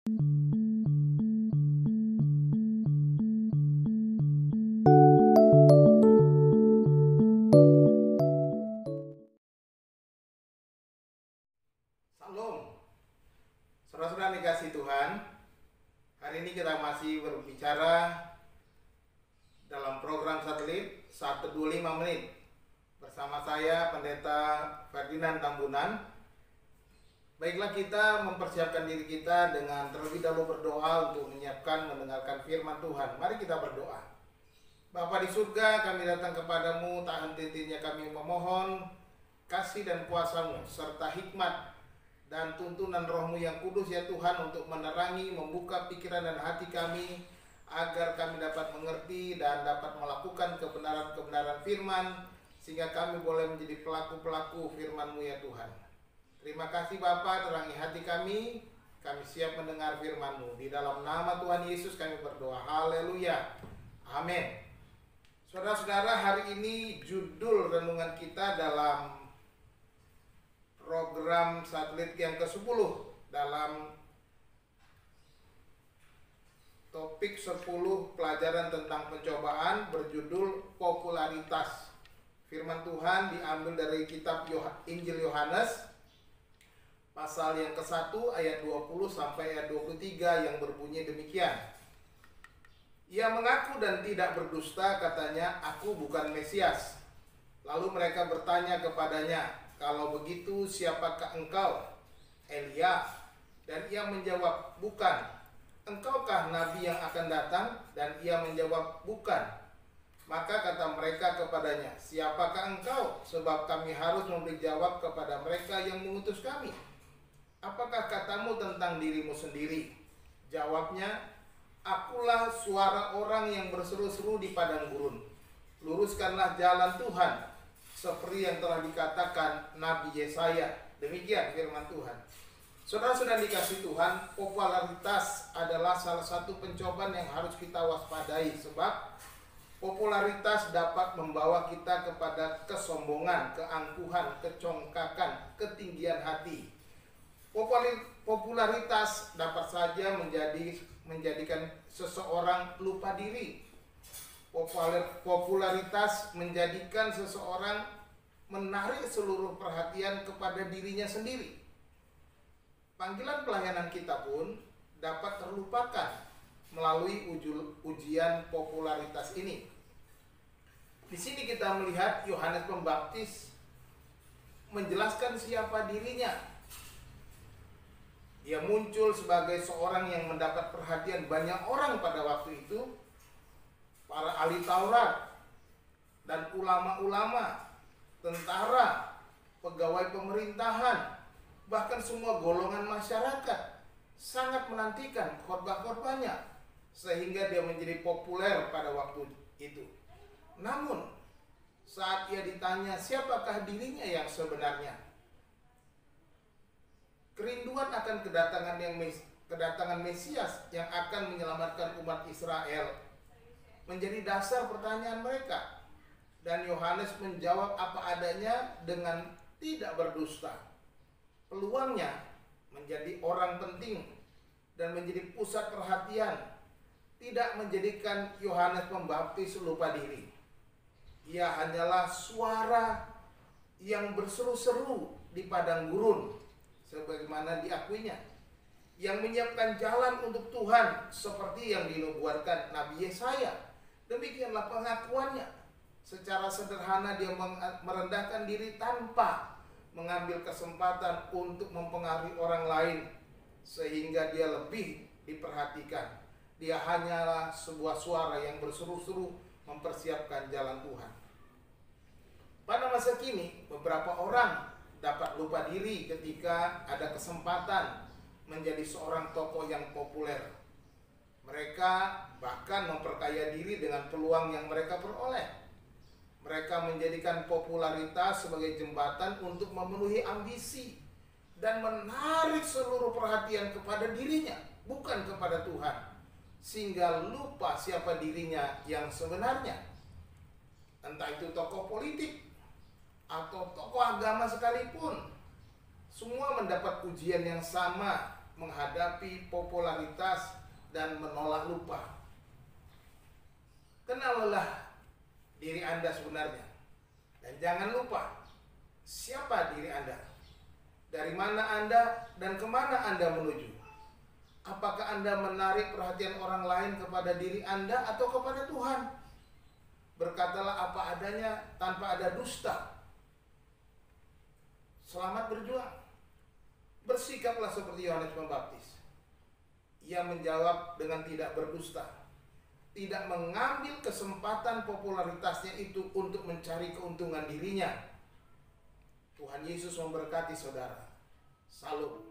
Salam, saudara-saudara dikasih Tuhan. Hari ini kita masih berbicara dalam program satelit 125 menit bersama saya Pendeta Ferdinand Tambunan. Baiklah, kita mempersiapkan diri kita dengan terlebih dahulu berdoa untuk menyiapkan mendengarkan firman Tuhan. Mari kita berdoa. Bapa di surga, kami datang kepadamu, tak henti-hentinya kami memohon kasih dan kuasa-Mu serta hikmat dan tuntunan Roh-Mu yang kudus ya Tuhan, untuk menerangi, membuka pikiran dan hati kami agar kami dapat mengerti dan dapat melakukan kebenaran-kebenaran firman, sehingga kami boleh menjadi pelaku-pelaku firman-Mu ya Tuhan. Terima kasih Bapa, terangi hati kami siap mendengar firman-Mu. Di dalam nama Tuhan Yesus kami berdoa, haleluya, amin. Saudara-saudara, hari ini judul renungan kita dalam program satelit yang ke-10 dalam topik 10 pelajaran tentang pencobaan berjudul popularitas. Firman Tuhan diambil dari kitab Injil Yohanes pasal yang ke-1 ayat 20 sampai ayat 23 yang berbunyi demikian. Ia mengaku dan tidak berdusta, katanya, "Aku bukan Mesias." Lalu mereka bertanya kepadanya, "Kalau begitu, siapakah engkau?" "Elia." Dan ia menjawab, "Bukan." "Engkaukah nabi yang akan datang?" Dan ia menjawab, "Bukan." Maka kata mereka kepadanya, "Siapakah engkau? Sebab kami harus memberi jawab kepada mereka yang mengutus kami. Apakah katamu tentang dirimu sendiri?" Jawabnya, "Akulah suara orang yang berseru-seru di padang gurun. Luruskanlah jalan Tuhan, seperti yang telah dikatakan Nabi Yesaya." Demikian firman Tuhan. Saudara-saudara dikasih Tuhan, popularitas adalah salah satu pencobaan yang harus kita waspadai, sebab popularitas dapat membawa kita kepada kesombongan, keangkuhan, kecongkakan, ketinggian hati. Popularitas dapat saja menjadikan seseorang lupa diri. Popularitas menjadikan seseorang menarik seluruh perhatian kepada dirinya sendiri. Panggilan pelayanan kita pun dapat terlupakan melalui ujian popularitas ini. Di sini kita melihat Yohanes Pembaptis menjelaskan siapa dirinya. Dia muncul sebagai seorang yang mendapat perhatian banyak orang pada waktu itu. Para ahli Taurat dan ulama-ulama, tentara, pegawai pemerintahan, bahkan semua golongan masyarakat sangat menantikan khotbah-khotbahnya, sehingga dia menjadi populer pada waktu itu. Namun saat ia ditanya siapakah dirinya yang sebenarnya, kerinduan akan kedatangan Mesias yang akan menyelamatkan umat Israel menjadi dasar pertanyaan mereka. Dan Yohanes menjawab apa adanya dengan tidak berdusta. Peluangnya menjadi orang penting dan menjadi pusat perhatian tidak menjadikan Yohanes Pembaptis lupa diri. Ia hanyalah suara yang berseru-seru di padang gurun, sebagaimana diakuinya, yang menyiapkan jalan untuk Tuhan seperti yang dinubuatkan Nabi Yesaya. Demikianlah pengakuannya. Secara sederhana dia merendahkan diri tanpa mengambil kesempatan untuk mempengaruhi orang lain sehingga dia lebih diperhatikan. Dia hanyalah sebuah suara yang berseru-seru mempersiapkan jalan Tuhan. Pada masa kini, beberapa orang dapat lupa diri ketika ada kesempatan menjadi seorang tokoh yang populer. Mereka bahkan memperkaya diri dengan peluang yang mereka peroleh. Mereka menjadikan popularitas sebagai jembatan untuk memenuhi ambisi dan menarik seluruh perhatian kepada dirinya, bukan kepada Tuhan, sehingga lupa siapa dirinya yang sebenarnya. Entah itu tokoh politik atau tokoh agama sekalipun, semua mendapat ujian yang sama menghadapi popularitas dan menolak lupa. Kenalilah diri Anda sebenarnya. Dan jangan lupa siapa diri Anda. Dari mana Anda dan kemana Anda menuju. Apakah Anda menarik perhatian orang lain kepada diri Anda atau kepada Tuhan? Berkatalah apa adanya tanpa ada dusta. Selamat berjuang. Bersikaplah seperti Yohanes Pembaptis. Ia menjawab dengan tidak berdusta. Tidak mengambil kesempatan popularitasnya itu untuk mencari keuntungan dirinya. Tuhan Yesus memberkati saudara. Salam.